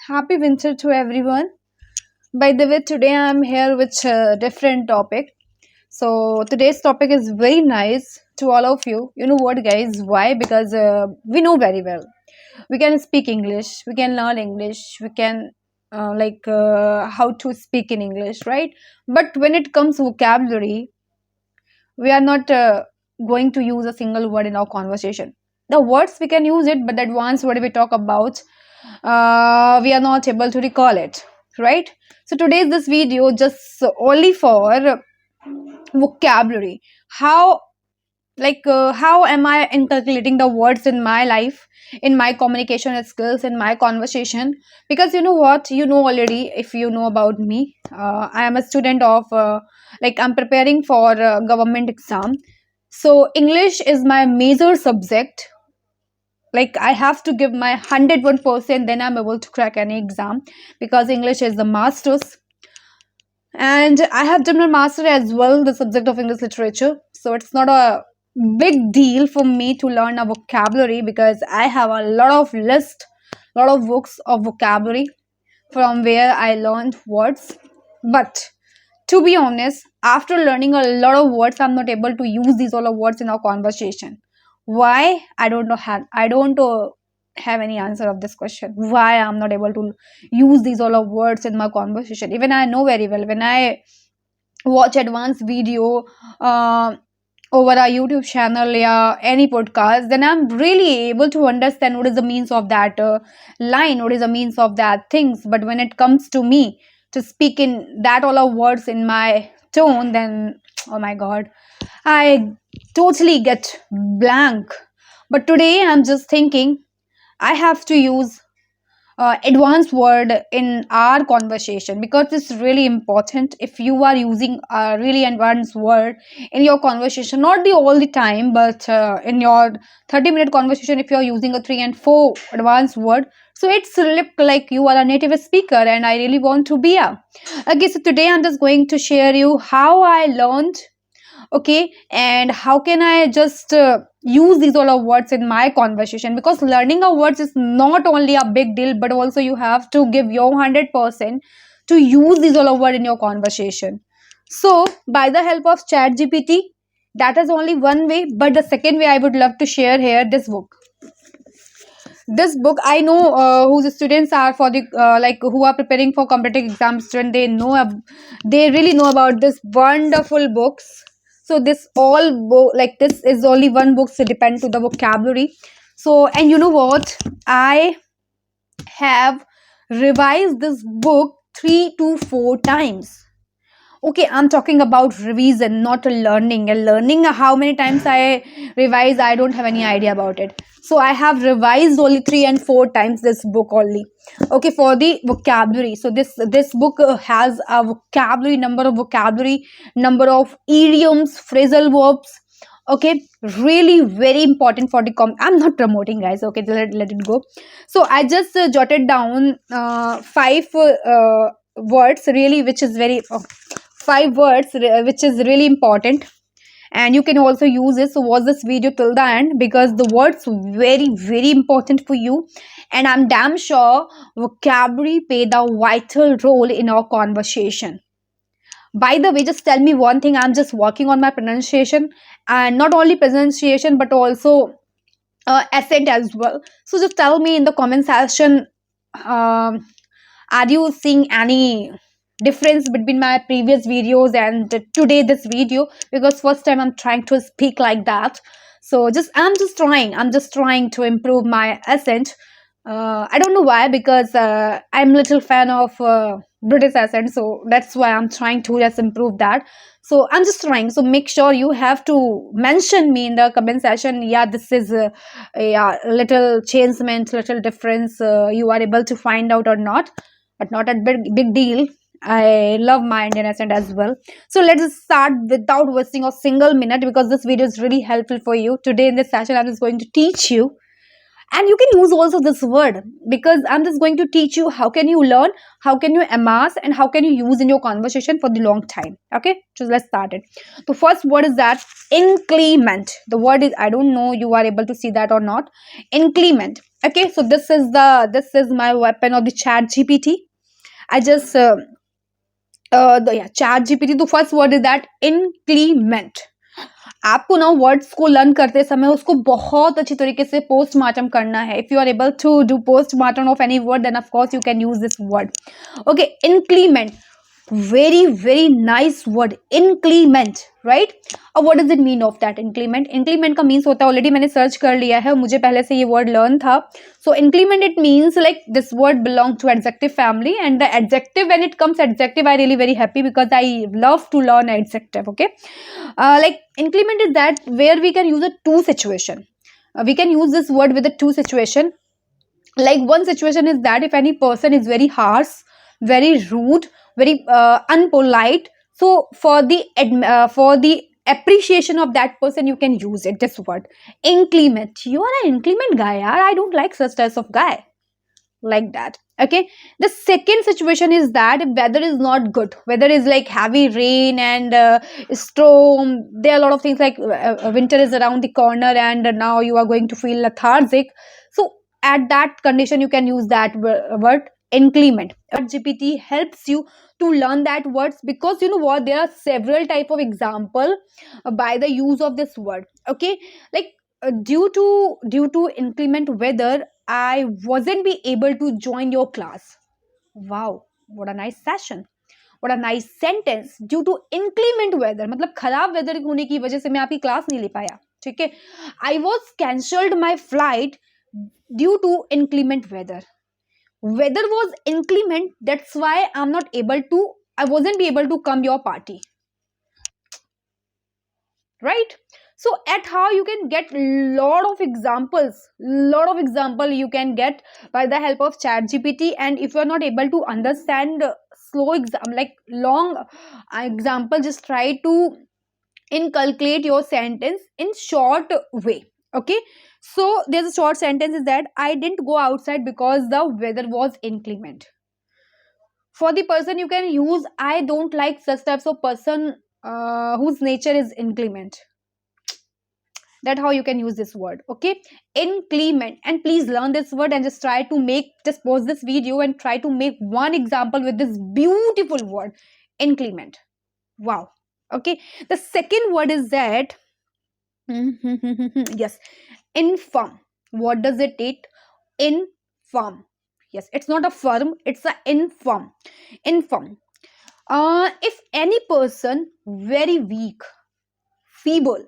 Happy winter to everyone. By the way, today I'm here with a different topic. So today's topic is very nice to all of you. You know what, guys? Why? Because we know very well. We can speak English. We can learn English. We can how to speak in English, right? But when it comes vocabulary, we are not going to use a single word in our conversation. The words we can use it, but the advanced word we talk about, we are not able to recall it, right? So today's this video just only for vocabulary. How how am I inculcating the words in my life, in my communication skills, in my conversation? Because you know what, you know already, if you know about me, I am a student of I'm preparing for government exam. So English is my major subject. Like I have to give my 101%, then I'm able to crack any exam, because English is the masters. And I have done my master as well, the subject of English literature. So it's not a big deal for me to learn a vocabulary, because I have a lot of list, lot of books of vocabulary from where I learned words. But to be honest, after learning a lot of words, I'm not able to use these all of words in our conversation. Why? I don't know. I don't have any answer of this question. Why I'm not able to use these all of words in my conversation? Even I know very well, when I watch advanced video uh, over a YouTube channel, yeah, any podcast, then I'm really able to understand what is the means of that line, what is the means of that things. But when it comes to me to speak in that all of words in my tone, then oh my god, I totally get blank. But today I'm just thinking I have to use advanced word in our conversation, because it's really important. If you are using a really advanced word in your conversation, not the all the time, but in your 30-minute conversation, if you're using a 3 and 4 advanced word, so it's look like you are a native speaker, and I really want to be a. Okay, so today I'm just going to share you how I learned, okay, and how can I just use these all of words in my conversation, because learning of words is not only a big deal, but also you have to give your 100% to use these all of words in your conversation. So by the help of ChatGPT, that is only one way, but the second way I would love to share here, this book I know, whose students are for the who are preparing for competitive exams, and they really know about this wonderful books. So this is only one book to depend to the vocabulary. So, and you know what, I have revised this book 3 to 4 times. Okay, I'm talking about revision, not learning. And learning, how many times I revise, I don't have any idea about it. So I have revised only 3 and 4 times this book only. Okay, for the vocabulary. So this book has a vocabulary, number of idioms, phrasal verbs. Okay, really very important for the I'm not promoting, guys. Okay, let it go. So I just jotted down five words, really, which is very 5 words which is really important, and you can also use this. So watch this video till the end, because the words very important for you, and I'm damn sure vocabulary play the vital role in our conversation. By the way, just tell me one thing, I'm just working on my pronunciation, and not only pronunciation but also accent as well. So just tell me in the comment section, um, are you seeing any difference between my previous videos and today this video? Because first time I'm trying to speak like that. So I'm just trying to improve my accent. I don't know why, because I'm little fan of British accent, so that's why I'm trying to just improve that. So I'm just trying. So make sure you have to mention me in the comment section. Yeah, this is yeah, little changement, little difference, you are able to find out or not, but not a big deal. I love my Indian accent as well. So let's start without wasting a single minute, because this video is really helpful for you. Today in this session, I'm just going to teach you, and you can use also this word, because I'm just going to teach you how can you learn, how can you amass, and how can you use in your conversation for the long time. Okay, so let's start it. The first word is that inclement. The word is, I don't know you are able to see that or not. Inclement. Okay, so this is my weapon of the chat gpt. I just the yeah chat gpt, the first word is that inclement. आपको ना words को learn करते समय उसको बहुत अच्छी तरीके से पोस्टमार्टम करना है. If you are able to do postmortem of any word then of course you can use this word. Okay, inclement, very nice word, inclement, right? अब what does it mean of that inclement? Inclement का means होता है, already मैंने search कर लिया है, मुझे पहले से ये word learn था. So inclement, it means like this word belongs to adjective family, and the adjective, when it comes adjective, I really very happy because I love to learn adjective. Okay, like inclement is that where we can use a two situation. We can use this word with a two situation. Like one situation is that if any person is very harsh, very rude, very unpolite, so for the appreciation of that person you can use it, this word inclement. You are an inclement guy, yaar. I don't like such types of guy, like that. Okay, the second situation is that if weather is not good, weather is like heavy rain and storm, there are a lot of things like winter is around the corner and now you are going to feel lethargic. So at that condition you can use that word inclement. GPT helps you to learn that words, because you know what, there are several type of example by the use of this word. Okay, like due to inclement weather, I wasn't be able to join your class. Wow, what a nice session. What a nice sentence. Due to inclement weather, मतलब खराब weather होने की वजह से मैं आपकी class नहीं ले पाया. ठीक है, I was cancelled my flight due to inclement weather. Weather was inclement, that's why I wasn't be able to come your party. Right? So at how you can get lot of example you can get by the help of chat gpt. And if you are not able to understand slow exam like long example, just try to inculcate your sentence in short way. Okay, so there's a short sentence is that I didn't go outside because the weather was inclement. For the person you can use I don't like such types of person whose nature is inclement. That how you can use this word. Okay, inclement. And please learn this word and just try to make, just pause this video and try to make one example with this beautiful word inclement. Wow. Okay, the second word is that yes, infirm. What does it take? Infirm. Yes, it's not a firm, it's a infirm. Infirm. If any person very weak, feeble,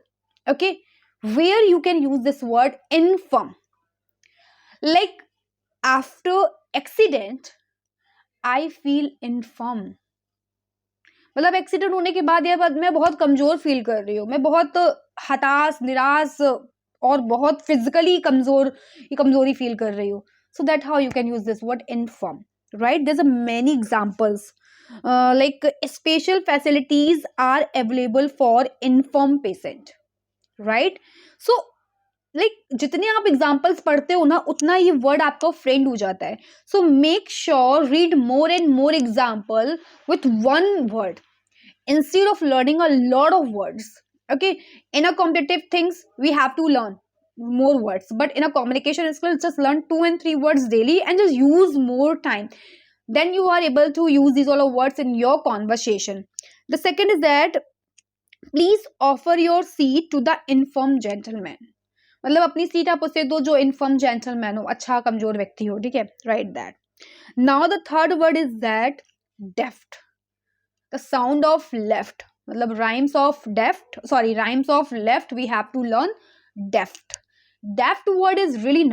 okay, where you can use this word infirm. Like after accident I feel infirm. मतलब accident होने के बाद ये बात मैं बहुत कमजोर feel कर रही हूँ, मैं बहुत हताश, निराश और बहुत फिजिकली कमजोरी फील कर रही हूँ. So that how you can use this word infirm. Right, there's a many examples like special facilities are available for infirm patient. Right, so like जितने आप एग्जाम्पल्स पढ़ते हो ना उतना ये वर्ड आपका फ्रेंड हो जाता है. So make sure read more and more example with one word instead of learning a lot of words. Okay, in a competitive things we have to learn more words, but in a communication skills just learn 2 and 3 words daily and just use more time, then you are able to use these all of words in your conversation. The second is that please offer your seat to the infirm gentleman. मतलब अपनी seat आप उसे दो जो inform gentleman हो, अच्छा कमजोर व्यक्ति हो. ठीक है, right that. Now the third word is that deft. The sound of left, मतलब rhymes of left we have to learn deft. Deft word is really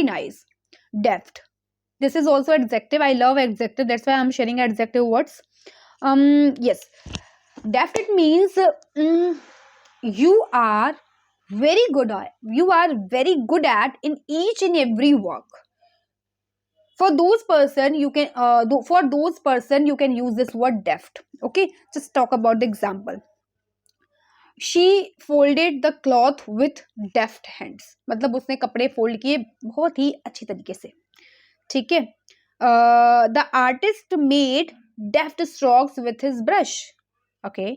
nice. Deft, this is also adjective. I love adjective, that's why I'm sharing adjective words. Yes, deft, it means you are very good at in each and every work. For those person you can use this word deft. Okay, just talk about the example. She folded the cloth with deft hands. मतलब उसने कपड़े fold किए बहुत ही अच्छी तरीके से. ठीक है, the artist made deft strokes with his brush. Okay,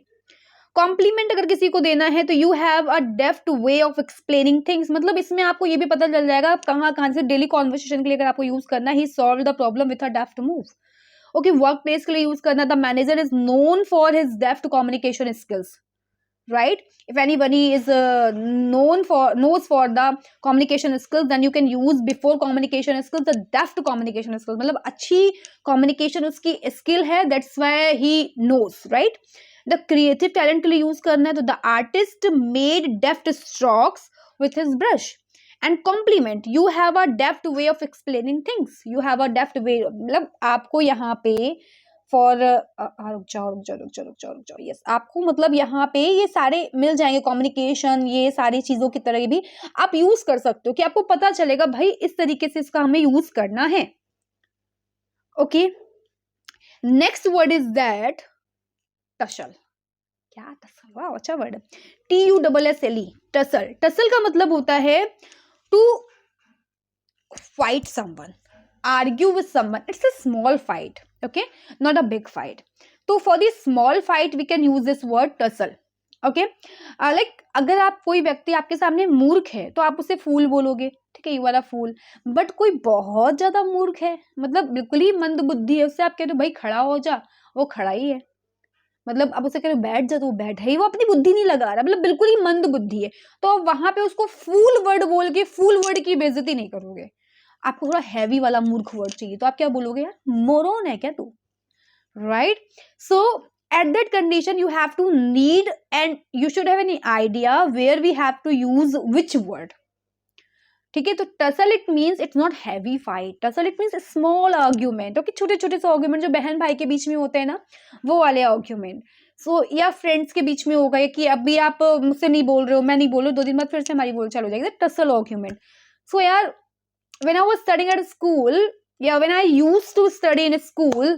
compliment अगर किसी को देना है तो you have a deft way of explaining things, मतलब इसमें आपको ये भी पता चल जाएगा आप कहाँ कहाँ से डेली कॉन्वर्सेशन के लिए अगर आपको यूज करना है, he solve the problem with a deft move. Okay, work place के लिए यूज करना, the manager is known for his deft communication skills, right? If anybody is knows for the communication skills, then you can use before communication skills the deft communication skills, मतलब अच्छी communication उसकी skill है, that's why he knows, right? The creative talent के लिए use करना है तो the artist made deft strokes with his brush. And compliment, you have a deft way of explaining things, you have a deft way, मतलब आपको यहाँ पे for रुक जाओ रुक जाओ रुक जाओ रुक जाओ रुक जाओ, यस, आपको मतलब यहाँ पे ये सारे मिल जाएंगे, कम्युनिकेशन, ये सारी चीजों की तरह भी आप यूज कर सकते हो कि आपको पता चलेगा भाई इस तरीके से इसका हमें यूज करना है। Okay, next word is that tussle. क्या टसल, वाह अच्छा वर्ड है, TUSSLE, टसल। टसल का मतलब होता है to fight someone, argue with someone, it's a small fight, okay, not a big fight. So for the small fight we can use this word tussle, okay. Like अगर आप कोई व्यक्ति आपके सामने मूर्ख है तो आप उसे फूल बोलोगे, ठीक है, you are a fool. But कोई बहुत ज्यादा मूर्ख है, मतलब बिल्कुल ही मंद बुद्धि है, उससे आप कह रहे हो भाई खड़ा हो जा, वो खड़ा ही है, मतलब अब उसे कह रहे हो बैठ जा तो वो बैठ है ही, वो अपनी बुद्धि नहीं लगा रहा, मतलब बिल्कुल ही मंद बुद्धि है, तो आप वहां पे उसको फूल वर्ड बोल के फूल वर्ड की बेइज्जती नहीं करोगे। आपको थोड़ा हैवी वाला मूर्ख वर्ड चाहिए तो आप क्या बोलोगे, यार मोरोन है क्या तू, right? So at that condition you have to need and you should have an idea where we have to use which word, ठीक है। तो tussle it means it's not heavy fight, tussle it means small argument, okay, छोटे छोटे से argument जो बहन भाई के बीच में होते हैं ना, वो वाले आर्ग्यूमेंट। सो या फ्रेंड्स के बीच में होगा कि अभी आप मुझसे नहीं बोल रहे हो, मैं नहीं बोल रहा हूँ, 2 दिन बाद फिर से हमारी बोल चालू हो जाएगी, टसल आर्ग्यूमेंट। सो यार when I was studying at school, yeah, when I used to study in a school,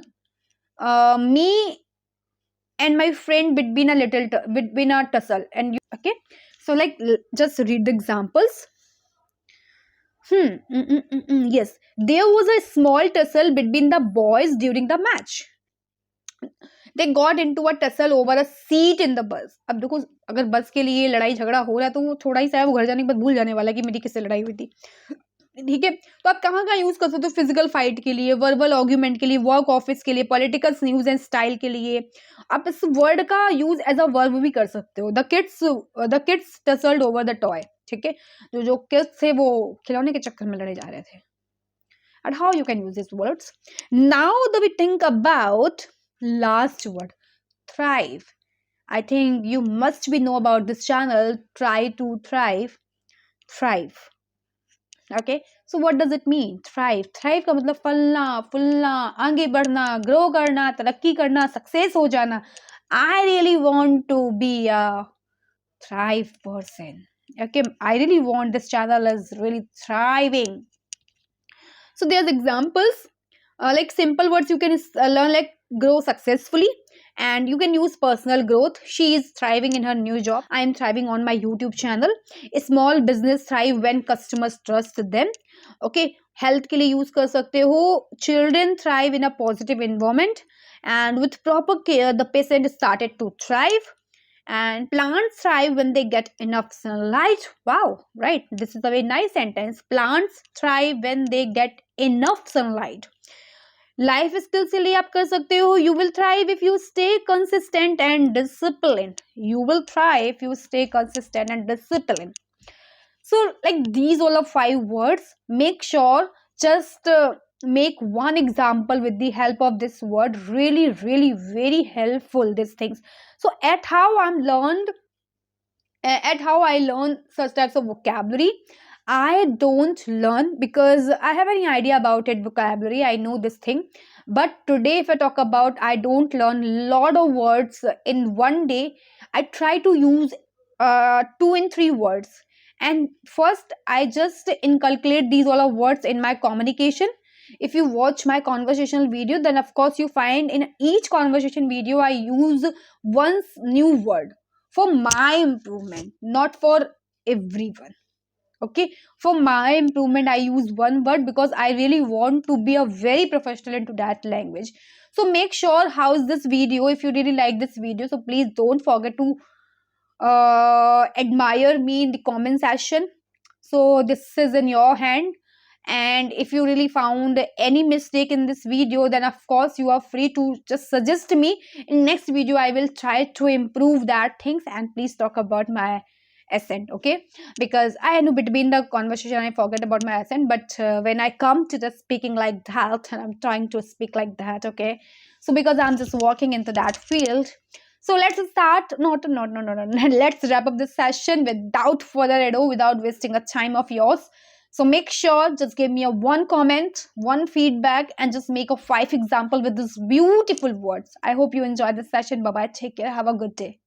me and my friend between a tussle, and okay, so like just read the examples. Yes, there was a small tussle between the boys during the match. They got into a tussle over a seat in the bus. अब देखो अगर बस के लिए लड़ाई झगड़ा हो रहा है तो वो थोड़ा ही सा वो घर जाने के बाद भूल जाने वाला कि मेरी किससे लड़ाई हुई थी, ठीक है। तो आप कहाँ कहाँ यूज कर सकते हो, फिजिकल फाइट के लिए, वर्बल आर्ग्यूमेंट के लिए, वर्क ऑफिस के लिए, पॉलिटिकल न्यूज एंड स्टाइल के लिए। आप इस वर्ड का यूज एज अ वर्ब भी कर सकते हो। The kids tussled over the toy, ठीक है, जो किड्स थे वो खिलौने के चक्कर में लड़े जा रहे थे। And how you can use these words? Now that we think about last word, thrive. I think you must be know about this channel, Try to Thrive. Thrive. Okay, so what does it mean? Thrive. Thrive का मतलब फलना फुलना, आगे बढ़ना, grow करना, तरक्की करना, success हो जाना। I really want to be a thrive person. Okay, I really want this channel is really thriving. So there's examples, like simple words you can learn, like grow successfully, and you can use personal growth. She is thriving in her new job. I am thriving on my YouTube channel. A small business thrive when customers trust them. Okay, health के लिए use कर सकते हो. Children thrive in a positive environment, and with proper care the patient started to thrive. And plants thrive when they get enough sunlight. Wow, right, this is a very nice sentence. Plants thrive when they get enough sunlight. Life skill के लिए आप कर सकते हो, you will thrive if you stay consistent and discipline. You will thrive if you stay consistent and discipline. So like these all are 5 words. Make sure just make one example with the help of this word. Really very helpful these things. So at how I learn such types of vocabulary, I don't learn because I have any idea about it vocabulary. I know this thing, but today if I talk about, I don't learn lot of words in one day. I try to use 2 and 3 words, and first I just inculcate these all of words in my communication. If you watch my conversational video, then of course you find in each conversation video I use one new word for my improvement, not for everyone. Okay, for my improvement I use one word because I really want to be a very professional into that language. So make sure how is this video. If you really like this video, so please don't forget to admire me in the comment section. So this is in your hand. And if you really found any mistake in this video, then of course you are free to just suggest me. In next video I will try to improve that things. And please talk about my accent, okay? Because I know between the conversation I forget about my accent, but when I come to the speaking like that, and I'm trying to speak like that, okay? So because I'm just walking into that field. So let's start. No. Let's wrap up this session without further ado, without wasting a time of yours. So make sure just give me a one comment, one feedback, and just make a 5 example with these beautiful words. I hope you enjoyed this session. Bye bye. Take care. Have a good day.